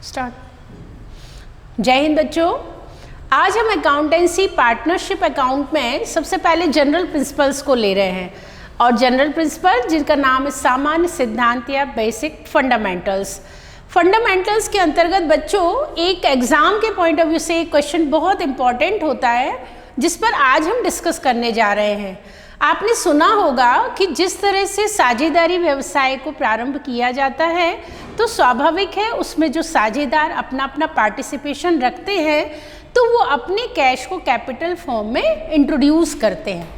Start. जय हिंद बच्चों, आज हम अकाउंटेंसी पार्टनरशिप अकाउंट में सबसे पहले जनरल प्रिंसिपल्स को ले रहे हैं और जनरल प्रिंसिपल जिनका नाम है सामान्य सिद्धांत या बेसिक फंडामेंटल्स। फंडामेंटल्स के अंतर्गत बच्चों एक एग्जाम के पॉइंट ऑफ व्यू से एक क्वेश्चन बहुत इंपॉर्टेंट होता है जिस पर आज हम डिस्कस करने जा रहे हैं। आपने सुना होगा कि जिस तरह से साझेदारी व्यवसाय को प्रारंभ किया जाता है तो स्वाभाविक है उसमें जो साझेदार अपना अपना पार्टिसिपेशन रखते हैं तो वो अपने कैश को कैपिटल फॉर्म में इंट्रोड्यूस करते हैं।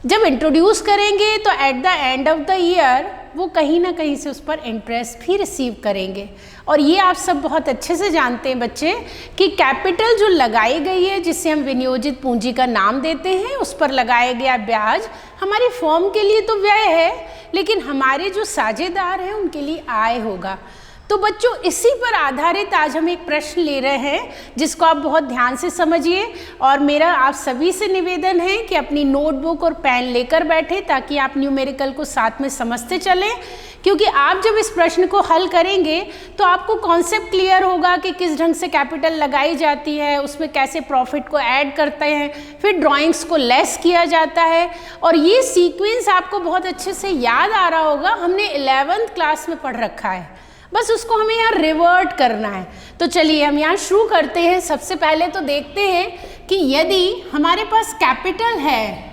जब इंट्रोड्यूस करेंगे तो at the end of the year वो कहीं ना कहीं से उस पर इंटरेस्ट भी रिसीव करेंगे। और ये आप सब बहुत अच्छे से जानते हैं बच्चे कि कैपिटल जो लगाई गई है जिसे हम विनियोजित पूंजी का नाम देते हैं उस पर लगाया गया ब्याज हमारी फर्म के लिए तो व्यय है लेकिन हमारे जो साझेदार हैं उनके लिए आय होगा। तो बच्चों इसी पर आधारित आज हम एक प्रश्न ले रहे हैं जिसको आप बहुत ध्यान से समझिए और मेरा आप सभी से निवेदन है कि अपनी नोटबुक और पेन लेकर बैठे ताकि आप न्यूमेरिकल को साथ में समझते चलें, क्योंकि आप जब इस प्रश्न को हल करेंगे तो आपको कॉन्सेप्ट क्लियर होगा कि किस ढंग से कैपिटल लगाई जाती है, उसमें कैसे प्रॉफिट को ऐड करते हैं, फिर ड्राइंग्स को लेस किया जाता है और ये सीक्वेंस आपको बहुत अच्छे से याद आ रहा होगा, हमने 11th क्लास में पढ़ रखा है, बस उसको हमें यहाँ रिवर्ट करना है। तो चलिए हम यहाँ शुरू करते हैं। सबसे पहले तो देखते हैं कि यदि हमारे पास कैपिटल है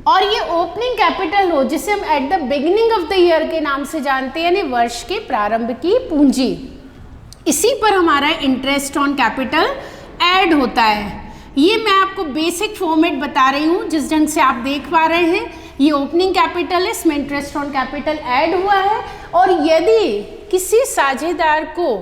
और ये ओपनिंग कैपिटल हो जिसे हम eight the beginning of the year के नाम से जानते हैं, यानी वर्ष के प्रारंभ की पूंजी, इसी पर हमारा इंटरेस्ट ऑन कैपिटल ऐड होता है। ये मैं आपको बेसिक फॉर्मेट बता रही हूँ जिस ढंग से आप देख पा रहे हैं। ये ओपनिंग कैपिटल है, इसमें इंटरेस्ट ऑन कैपिटल ऐड हुआ है और यदि किसी साझेदार को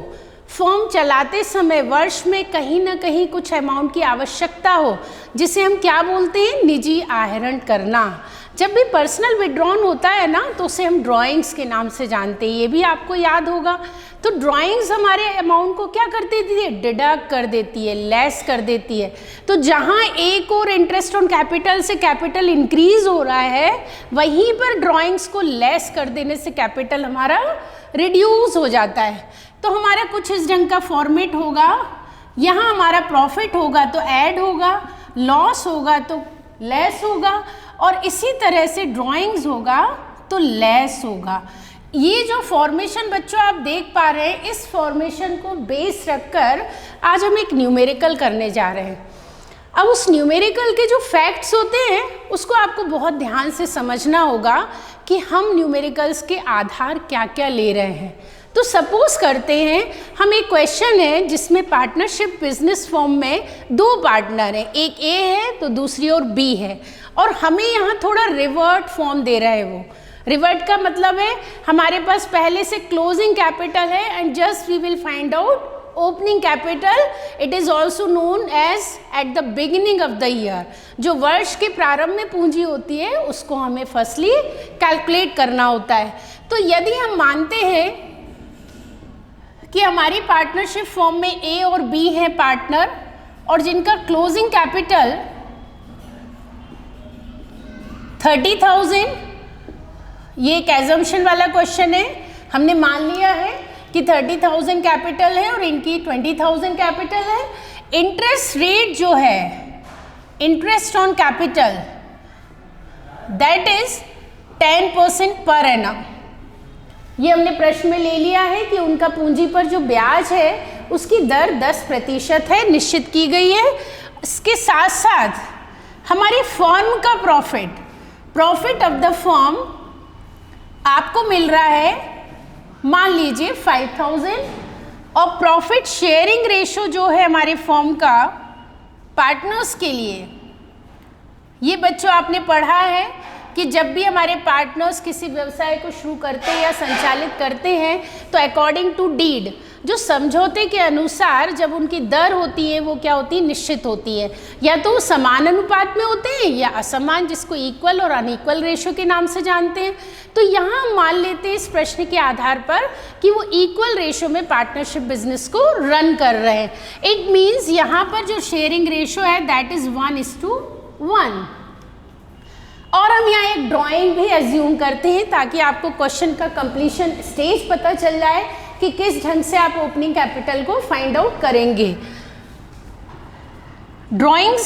फर्म चलाते समय वर्ष में कहीं ना कहीं कुछ अमाउंट की आवश्यकता हो जिसे हम क्या बोलते हैं, निजी आहरण करना। जब भी पर्सनल विड्रॉन होता है ना तो उसे हम ड्राइंग्स के नाम से जानते हैं, ये भी आपको याद होगा। तो ड्राइंग्स हमारे अमाउंट को क्या कर देती है, डिडक्ट कर देती है, लेस कर देती है। तो जहाँ एक और इंटरेस्ट ऑन कैपिटल से कैपिटल इंक्रीज हो रहा है वहीं पर ड्राइंग्स को लेस कर देने से कैपिटल हमारा रिड्यूस हो जाता है। तो हमारा कुछ इस ढंग का फॉर्मेट होगा, यहाँ हमारा प्रॉफिट होगा तो ऐड होगा, लॉस होगा तो लेस होगा और इसी तरह से ड्राइंग्स होगा तो लेस होगा। ये जो फॉर्मेशन बच्चों आप देख पा रहे हैं, इस फॉर्मेशन को बेस रखकर आज हम एक न्यूमेरिकल करने जा रहे हैं। अब उस न्यूमेरिकल के जो फैक्ट्स होते हैं उसको आपको बहुत ध्यान से समझना होगा कि हम न्यूमेरिकल्स के आधार क्या क्या ले रहे हैं। तो सपोज करते हैं हम एक क्वेश्चन है जिसमें पार्टनरशिप बिजनेस फर्म में दो पार्टनर हैं, एक ए है तो दूसरी ओर बी है और हमें यहाँ थोड़ा रिवर्ट फॉर्म दे रहा है। वो रिवर्ट का मतलब है हमारे पास पहले से क्लोजिंग कैपिटल है and just we will find out opening capital. It is also known as at the beginning of the year. जो वर्ष के प्रारंभ में पूंजी होती है उसको हमें फर्स्टली कैलकुलेट करना होता है। तो यदि हम मानते हैं कि हमारी पार्टनरशिप फॉर्म में ए और बी हैं पार्टनर और जिनका क्लोजिंग कैपिटल 30,000, ये एक एजम्पशन वाला क्वेश्चन है। हमने मान लिया है कि 30,000 कैपिटल है और इनकी 20,000 कैपिटल है। इंटरेस्ट रेट जो है, interest on capital, that is 10% per annum. ये हमने प्रश्न में ले लिया है कि उनका पूंजी पर जो ब्याज है उसकी दर 10% है, निश्चित की गई है। इसके साथ साथ हमारी फर्म का प्रॉफिट ऑफ द फर्म आपको मिल रहा है, मान लीजिए 5,000 और प्रॉफिट शेयरिंग रेशो जो है हमारे फर्म का पार्टनर्स के लिए, ये बच्चों आपने पढ़ा है कि जब भी हमारे पार्टनर्स किसी व्यवसाय को शुरू करते हैं या संचालित करते हैं तो अकॉर्डिंग टू डीड, जो समझौते के अनुसार जब उनकी दर होती है वो क्या होती है, निश्चित होती है। या तो वो समान अनुपात में होते हैं या असमान, जिसको इक्वल और अनइक्वल रेशो के नाम से जानते हैं। तो यहाँ हम मान लेते हैं इस प्रश्न के आधार पर कि वो इक्वल रेशो में पार्टनरशिप बिजनेस को रन कर रहे हैं। इट मीन्स यहाँ पर जो शेयरिंग रेशो है दैट इज 1:1। और हम यहाँ एक ड्राइंग भी एज्यूम करते हैं ताकि आपको क्वेश्चन का कंप्लीशन स्टेज पता चल जाए कि किस ढंग से आप ओपनिंग कैपिटल को फाइंड आउट करेंगे। ड्राइंग्स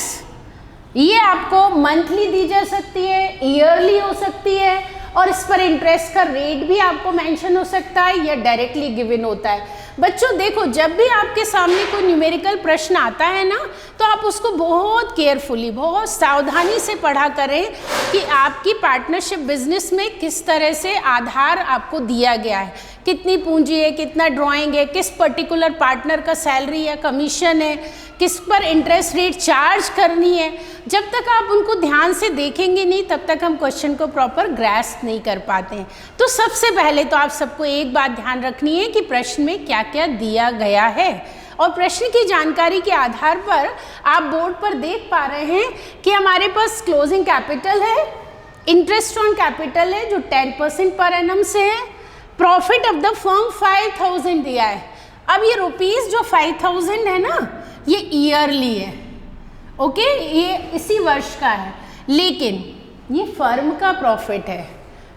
ये आपको मंथली दी जा सकती है, ईयरली हो सकती है, और इस पर इंटरेस्ट का रेट भी आपको मेंशन हो सकता है या डायरेक्टली गिवन होता है। बच्चों देखो, जब भी आपके सामने कोई न्यूमेरिकल प्रश्न आता है ना, तो आप उसको बहुत केयरफुली, बहुत सावधानी से पढ़ा करें कि आपकी पार्टनरशिप बिजनेस में किस तरह से आधार आपको दिया गया है, कितनी पूंजी है, कितना ड्राइंग है, किस पर्टिकुलर पार्टनर का सैलरी या कमीशन है, किस पर इंटरेस्ट रेट चार्ज करनी है। जब तक आप उनको ध्यान से देखेंगे नहीं, तब तक हम क्वेश्चन को प्रॉपर ग्रास्प नहीं कर पाते हैं। तो सबसे पहले तो आप सबको एक बात ध्यान रखनी है कि प्रश्न में क्या क्या दिया गया है, और प्रश्न की जानकारी के आधार पर आप बोर्ड पर देख पा रहे हैं कि हमारे पास क्लोजिंग कैपिटल है, इंटरेस्ट ऑन कैपिटल है जो 10% पर एनम से है, प्रॉफिट ऑफ द फर्म 5000 दिया है। अब ये रुपीज़ जो 5000 है ना, ये ईयरली है, ओके, ये इसी वर्ष का है, लेकिन ये फर्म का प्रॉफिट है।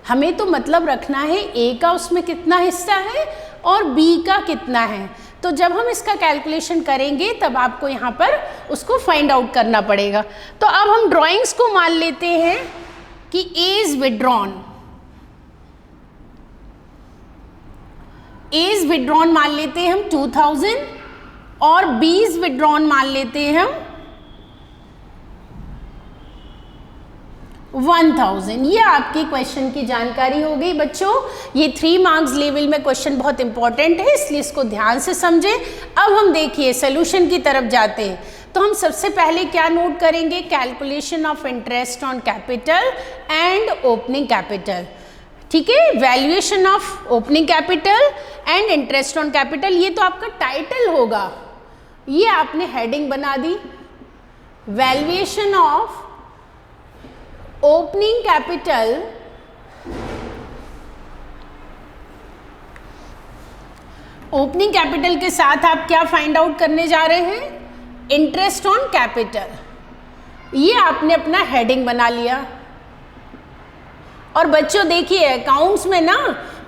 हमें तो मतलब रखना है ए का उसमें कितना हिस्सा है और बी का कितना है। तो जब हम इसका कैलकुलेशन करेंगे तब आपको यहाँ पर उसको फाइंड आउट करना पड़ेगा। तो अब हम ड्राइंग्स को मान लेते हैं कि A is withdrawn, A is withdrawn मान लेते हैं हम 2000 और बी इज विड्रॉन मान लेते हैं हम 1000। ये आपकी क्वेश्चन की जानकारी हो गई बच्चों। ये 3 मार्क्स लेवल में क्वेश्चन बहुत इंपॉर्टेंट है, इसलिए इसको ध्यान से समझें। अब हम देखिए सोल्यूशन की तरफ जाते हैं। तो हम सबसे पहले क्या नोट करेंगे, calculation of interest on capital and opening capital, ठीक है, valuation of opening capital and interest on capital. ये तो आपका टाइटल होगा, ये आपने हेडिंग बना दी, valuation of opening capital opening capital के साथ आप क्या फाइंड आउट करने जा रहे हैं, इंटरेस्ट ऑन कैपिटल। ये आपने अपना हेडिंग बना लिया। और बच्चों देखिए, अकाउंट्स में ना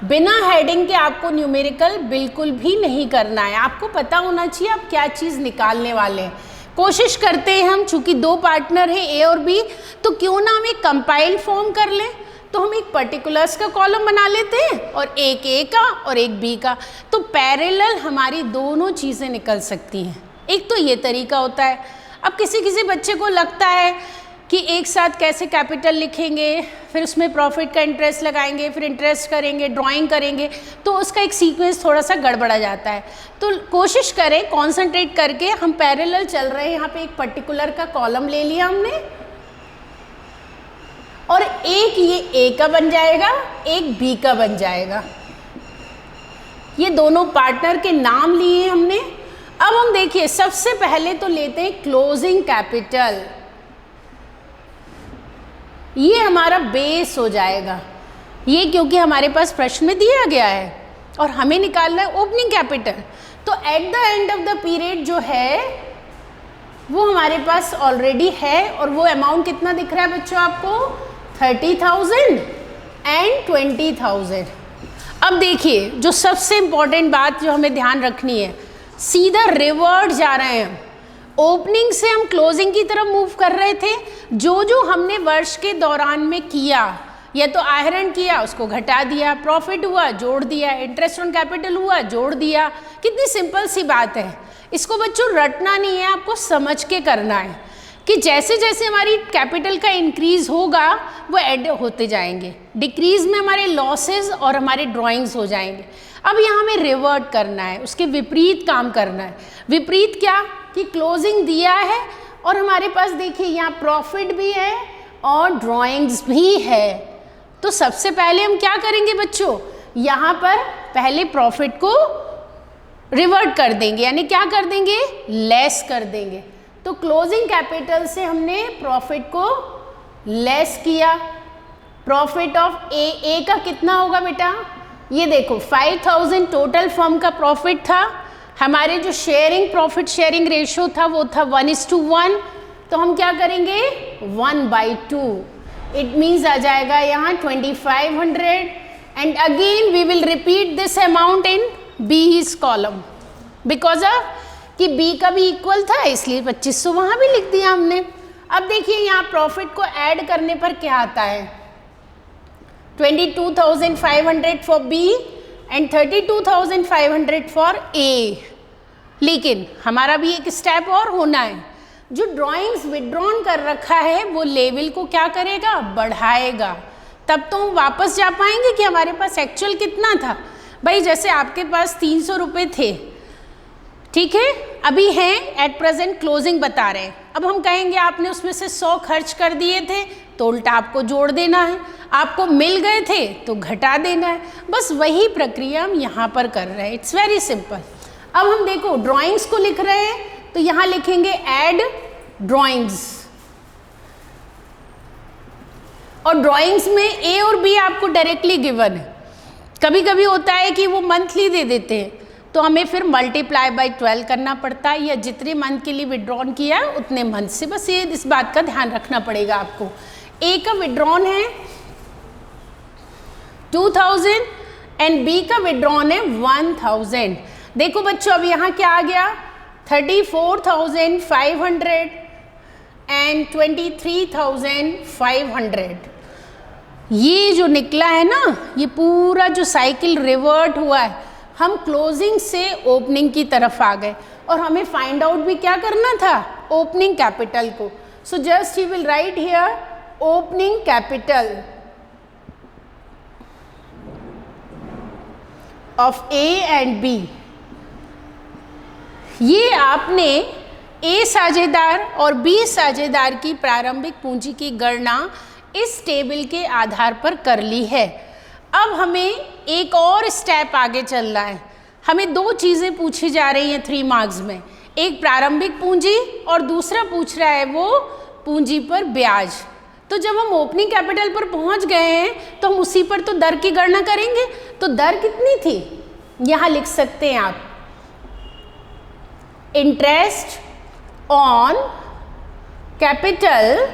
बिना हेडिंग के आपको न्यूमेरिकल बिल्कुल भी नहीं करना है। आपको पता होना चाहिए आप क्या चीज़ निकालने वाले हैं। कोशिश करते हैं हम, चूंकि 2 पार्टनर हैं ए और बी, तो क्यों ना हम एक कंपाइल फॉर्म कर लें। तो हम एक पर्टिकुलर्स का कॉलम बना लेते हैं और एक ए का और एक बी का, तो पैरेलल हमारी दोनों चीज़ें निकल सकती हैं। एक तो ये तरीका होता है। अब किसी किसी बच्चे को लगता है कि एक साथ कैसे कैपिटल लिखेंगे, फिर उसमें प्रॉफिट का इंटरेस्ट लगाएंगे, फिर इंटरेस्ट करेंगे, ड्राइंग करेंगे, तो उसका एक सीक्वेंस थोड़ा सा गड़बड़ा जाता है। तो कोशिश करें कॉन्सेंट्रेट करके, हम पैरेलल चल रहे हैं। यहाँ पे एक पर्टिकुलर का कॉलम ले लिया हमने, और एक ये ए का बन जाएगा, एक बी का बन जाएगा। ये दोनों पार्टनर के नाम लिए हमने। अब हम देखिए, सबसे पहले तो लेते हैं क्लोजिंग कैपिटल। ये हमारा बेस हो जाएगा, ये क्योंकि हमारे पास प्रश्न में दिया गया है और हमें निकालना है ओपनिंग कैपिटल। तो at the end of the period जो है वो हमारे पास ऑलरेडी है, और वो अमाउंट कितना दिख रहा है बच्चों आपको, 30,000 एंड 20,000। अब देखिए, जो सबसे इम्पॉर्टेंट बात जो हमें ध्यान रखनी है, सीधा रिवर्ट जा रहे हैं। ओपनिंग से हम क्लोजिंग की तरफ मूव कर रहे थे। जो जो हमने वर्ष के दौरान में किया, या तो आहरण किया उसको घटा दिया, प्रॉफिट हुआ जोड़ दिया, इंटरेस्ट ऑन कैपिटल हुआ जोड़ दिया। कितनी सिंपल सी बात है। इसको बच्चों रटना नहीं है, आपको समझ के करना है कि जैसे जैसे हमारी कैपिटल का इंक्रीज होगा वो ऐड होते जाएंगे, डिक्रीज में हमारे लॉसेस और हमारे ड्राइंग्स हो जाएंगे। अब यहाँ हमें रिवर्ट करना है, उसके विपरीत काम करना है। विपरीत क्या, कि क्लोजिंग दिया है और हमारे पास देखिए यहाँ प्रॉफिट भी है और ड्राइंग्स भी है। तो सबसे पहले हम क्या करेंगे बच्चों, यहाँ पर पहले प्रॉफिट को रिवर्ट कर देंगे, यानी क्या कर देंगे, लेस कर देंगे। तो क्लोजिंग कैपिटल से हमने प्रॉफिट को लेस किया। प्रॉफिट ऑफ ए का कितना होगा बेटा, ये देखो 5000 टोटल फर्म का प्रॉफिट था। हमारे जो शेयरिंग प्रॉफिट शेयरिंग रेशियो था वो था 1:1। तो हम क्या करेंगे, 1/2। इट मीन्स आ जाएगा यहाँ 2500। And again we will repeat this amount in B is column, because of कि बी का भी इक्वल था इसलिए 2500 वहाँ भी लिख दिया हमने। अब देखिए यहाँ प्रॉफिट को ऐड करने पर क्या आता है, 22,500 for B and 32,500 for A. लेकिन हमारा भी एक स्टेप और होना है, जो ड्राइंग्स विड्रॉन कर रखा है वो लेवल को क्या करेगा, बढ़ाएगा, तब तो हम वापस जा पाएंगे कि हमारे पास एक्चुअल कितना था। भाई जैसे आपके पास 300 रुपये थे, ठीक है, अभी हैं एट प्रेजेंट क्लोजिंग बता रहे हैं, अब हम कहेंगे आपने उसमें से 100 खर्च कर दिए थे तो उल्टा आपको जोड़ देना है, आपको मिल गए थे तो घटा देना है, बस वही प्रक्रिया हम यहाँ पर कर रहे हैं। It's very simple. अब हम देखो ड्राइंग्स को लिख रहे हैं तो यहाँ लिखेंगे ऐड ड्राइंग्स, और ड्राइंग्स में ए और बी आपको डायरेक्टली गिवन है। कभी कभी होता है कि वो मंथली दे देते हैं तो हमें फिर मल्टीप्लाई बाय 12 करना पड़ता है, या जितने मंथ के लिए विड्रॉन किया है उतने मंथ से, बस ये इस बात का ध्यान रखना पड़ेगा आपको। ए का विड्रॉन है 2000 एंड बी का विड्रॉन है 1000। देखो बच्चों अब यहाँ क्या आ गया, 34,500 एंड 23,500। ये जो निकला है ना, ये पूरा जो साइकिल रिवर्ट हुआ है, हम क्लोजिंग से ओपनिंग की तरफ आ गए, और हमें फाइंड आउट भी क्या करना था, ओपनिंग कैपिटल को। So just he will write here opening capital of A and B. ये आपने ए साझेदार और बी साझेदार की प्रारंभिक पूंजी की गणना इस टेबल के आधार पर कर ली है। अब हमें एक और स्टेप आगे चलना है, हमें दो चीज़ें पूछी जा रही हैं 3 मार्क्स में, एक प्रारंभिक पूंजी और दूसरा पूछ रहा है वो पूंजी पर ब्याज। तो जब हम ओपनिंग कैपिटल पर पहुंच गए हैं तो हम उसी पर तो दर की गणना करेंगे। तो दर कितनी थी, यहाँ लिख सकते हैं आप, interest on capital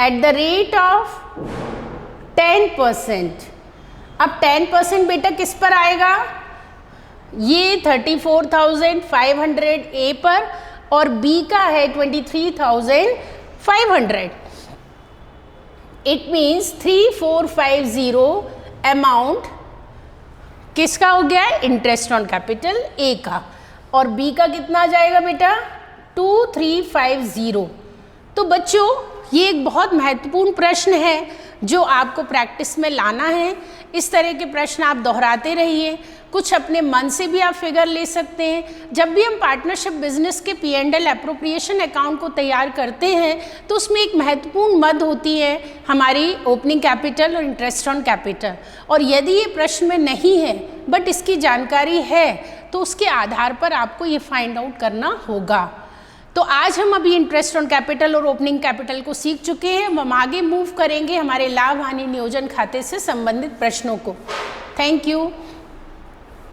at the rate of 10%। अब 10% बेटा किस पर आएगा, ये 34,500 ए पर और बी का है 23,500। इट मीन्स 3450 अमाउंट किसका हो गया है, इंटरेस्ट ऑन कैपिटल ए का, और बी का कितना आ जाएगा बेटा 2350। तो बच्चों ये एक बहुत महत्वपूर्ण प्रश्न है जो आपको प्रैक्टिस में लाना है। इस तरह के प्रश्न आप दोहराते रहिए, कुछ अपने मन से भी आप फिगर ले सकते हैं। जब भी हम पार्टनरशिप बिजनेस के P&L एप्रोप्रिएशन अकाउंट को तैयार करते हैं तो उसमें एक महत्वपूर्ण मद होती है हमारी ओपनिंग कैपिटल और इंटरेस्ट ऑन कैपिटल, और यदि ये प्रश्न में नहीं है बट इसकी जानकारी है तो उसके आधार पर आपको ये फाइंड आउट करना होगा। तो आज हम अभी इंटरेस्ट ऑन कैपिटल और ओपनिंग कैपिटल को सीख चुके हैं, हम आगे मूव करेंगे हमारे लाभ हानि नियोजन खाते से संबंधित प्रश्नों को। Thank you.